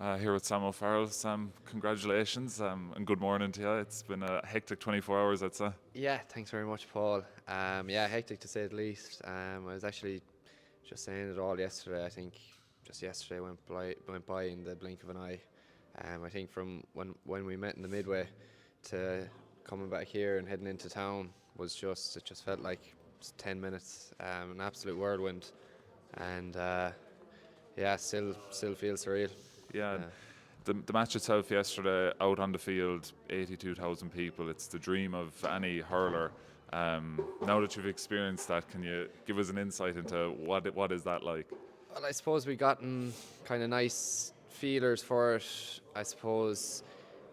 Here with Sam O'Farrell. Sam, congratulations and good morning to you. It's been a hectic 24 hours, I'd say. Yeah, thanks very much, Paul. Yeah, hectic to say the least. I was actually just saying it all yesterday. I think just yesterday went by in the blink of an eye. I think from when we met in the midway to coming back here and heading into town was just it just felt like 10 minutes. An absolute whirlwind, and yeah, still feels surreal. Yeah, Uh, the match itself yesterday, out on the field, 82,000 people. It's the dream of any hurler. Now that you've experienced that, can you give us an insight into what is that like? Well, I suppose we gotten kind of nice feelers for it. I suppose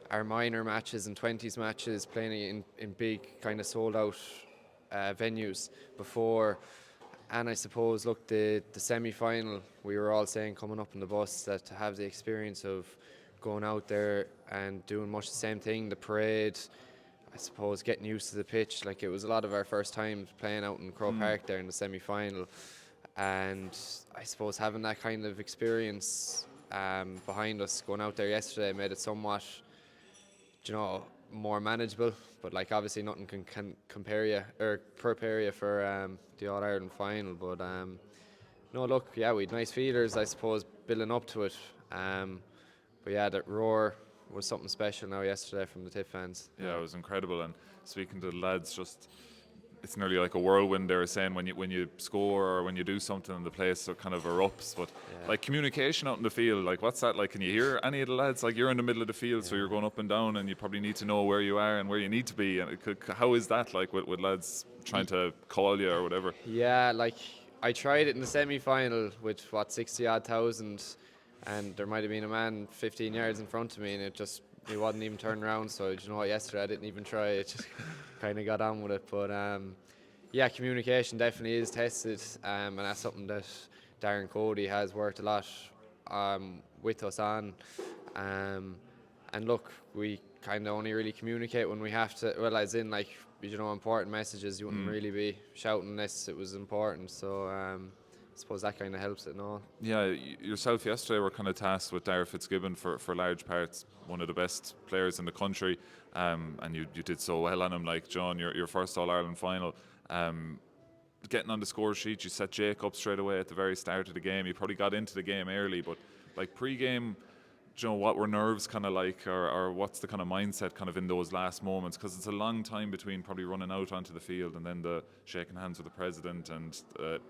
our minor matches and 20s matches playing in big kind of sold out venues before. And I suppose, look, the semi final, we were all saying coming up in the bus that to have the experience of going out there and doing much the same thing, the parade, I suppose getting used to the pitch. Like, it was a lot of our first times playing out in Croke Park there in the semi final. And I suppose having that kind of experience behind us going out there yesterday made it somewhat, more manageable. But like, obviously nothing can compare you or prepare you for the All Ireland final. But no, look, yeah, we had nice feelers, I suppose, building up to it. But yeah, that roar was something special now yesterday from the Tipp fans. Yeah, it was incredible. And speaking to the lads, just it's nearly like a whirlwind. They were saying when you score or when you do something, and the place sort kind of erupts. But Yeah. like communication out in the field, like what's that like? Can you hear any of the lads? Like, you're in the middle of the field, so Yeah. you're going up and down, and you probably need to know where you are and where you need to be. And how is that like with lads trying to call you or whatever? Yeah, like I tried it in the semi final with what 60 odd thousand, and there might have been a man 15 yards in front of me, and he wasn't even turning around. So you know what, yesterday I didn't even try. It just kind of got on with it. But yeah, communication definitely is tested, and that's something that Darren Cody has worked a lot with us on. Um, and look, we kind of only really communicate when we have to. Well, as in like important messages. You wouldn't really be shouting unless it was important. So I suppose that kind of helps it and all. Yeah, yourself yesterday were kind of tasked with Darragh Fitzgibbon for large parts, one of the best players in the country, and you did so well on him. Like, John, your first All Ireland final. Um, Getting on the score sheet, you set Jake up straight away at the very start of the game. You probably got into the game early, but like pre-game, what were nerves kind of like, or what's the kind of mindset kind of in those last moments? Because it's a long time between probably running out onto the field and then the shaking hands with the president and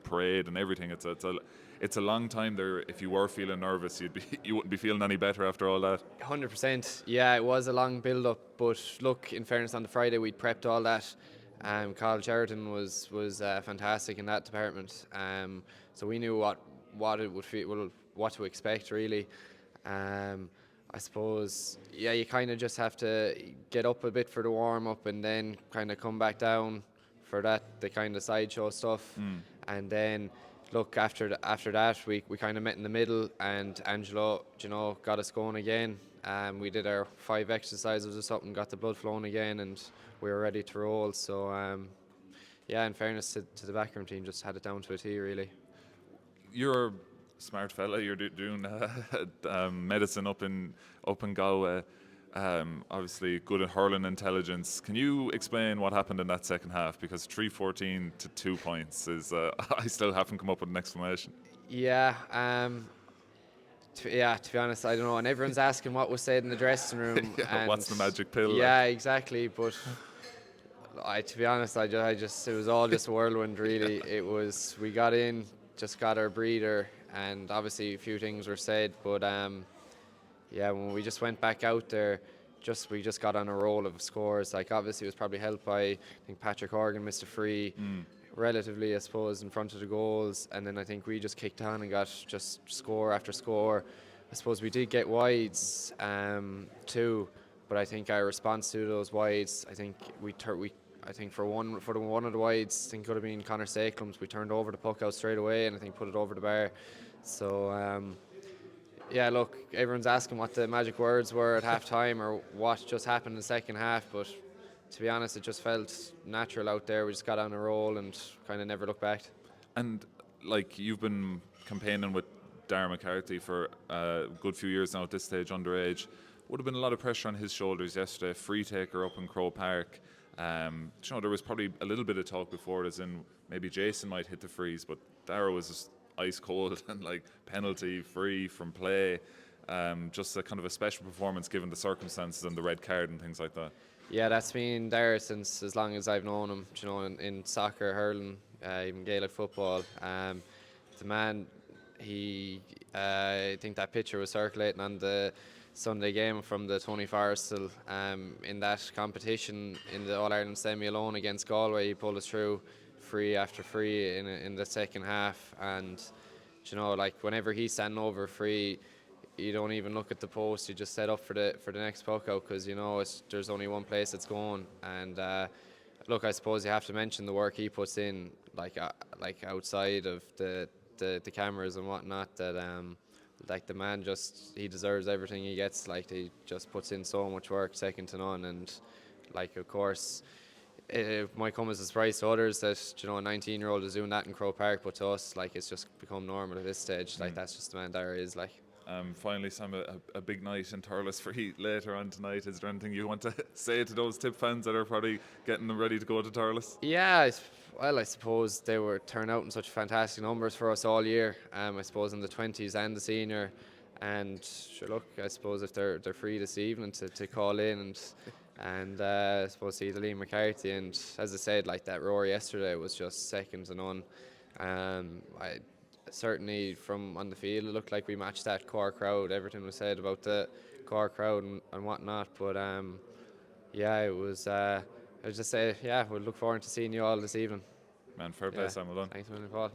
parade and everything. It's a long time there. If you were feeling nervous, you wouldn't be feeling any better after all that. 100%. Yeah, it was a long build up, but look, in fairness, on the Friday we'd prepped all that. Carl Sheridan was fantastic in that department. So we knew what it would feel, well, what to expect really. Um, I suppose, yeah, you kind of just have to get up a bit for the warm up and then kind of come back down for the kind of sideshow stuff. And then, look, after that, we kind of met in the middle, and Angelo, got us going again. We did our 5 exercises or something, got the blood flowing again, and we were ready to roll. So, yeah, in fairness to the backroom team, just had it down to a T, really. You're a smart fella. You're doing medicine up in Galway. Obviously, good at hurling intelligence. Can you explain what happened in that second half? Because 3-14 to 2 points is I still haven't come up with an explanation. Yeah, to be honest, I don't know. And everyone's asking what was said in the dressing room, Yeah, what's and the magic pill like? yeah, exactly. But to be honest, it was all just a whirlwind. Really, it was. We got in, just got our breather, and obviously a few things were said. But yeah, when we just went back out there, we just got on a roll of scores. Like, obviously it was probably helped by, I think, Patrick Horgan missed a free, relatively, I suppose, in front of the goals, and then I think we just kicked on and got just score after score. I suppose we did get wides too, but I think our response to those wides, I think I think for one of the wides, I think it could have been Connor Sakelum's. We turned over the puck out straight away, and I think put it over the bar. So yeah, look, everyone's asking what the magic words were at half time or what just happened in the second half, but to be honest, it just felt natural out there. We just got on a roll and kind of never looked back. And like, you've been campaigning with Darragh McCarthy for a good few years now at this stage, underage. Would have been a lot of pressure on his shoulders yesterday. Free taker up in Croke Park. There was probably a little bit of talk before it, as in maybe Jason might hit the frees, but Darragh was just ice cold and like penalty free from play. Just a kind of a special performance given the circumstances and the red card and things like that. Yeah, that's been there since as long as I've known him. In soccer, hurling, even Gaelic football. The man, I think that picture was circulating on the Sunday game from the Tony Forrestal. In that competition, in the All Ireland semi alone against Galway, he pulled us through free after free in the second half. And like whenever he's standing over free, you don't even look at the post. You just set up for the next puck out, because there's only one place it's going. And look, I suppose you have to mention the work he puts in, like outside of the cameras and whatnot. That like the man he deserves everything he gets. Like he just puts in so much work, second to none. And like of course, it might come as a surprise to others that a 19-year-old is doing that in Croke Park, but to us, like it's just become normal at this stage. Like that's just the man Darragh is like. Finally, Sam, a big night in Thurles for you later on tonight. Is there anything you want to say to those Tipp fans that are probably getting them ready to go to Thurles? Yeah, I suppose they were turning out in such fantastic numbers for us all year. I suppose in the 20s and the senior. And sure, look, I suppose if they're free this evening to call in and I suppose see the Darragh McCarthy. And as I said, like that roar yesterday was just second to none. I certainly from on the field, it looked like we matched that Cork crowd. Everything was said about the Cork crowd and whatnot. But yeah, it was. I was just say, yeah, we'll look forward to seeing you all this evening. Man, fair play, Sam. Well done. Thanks a million, Paul.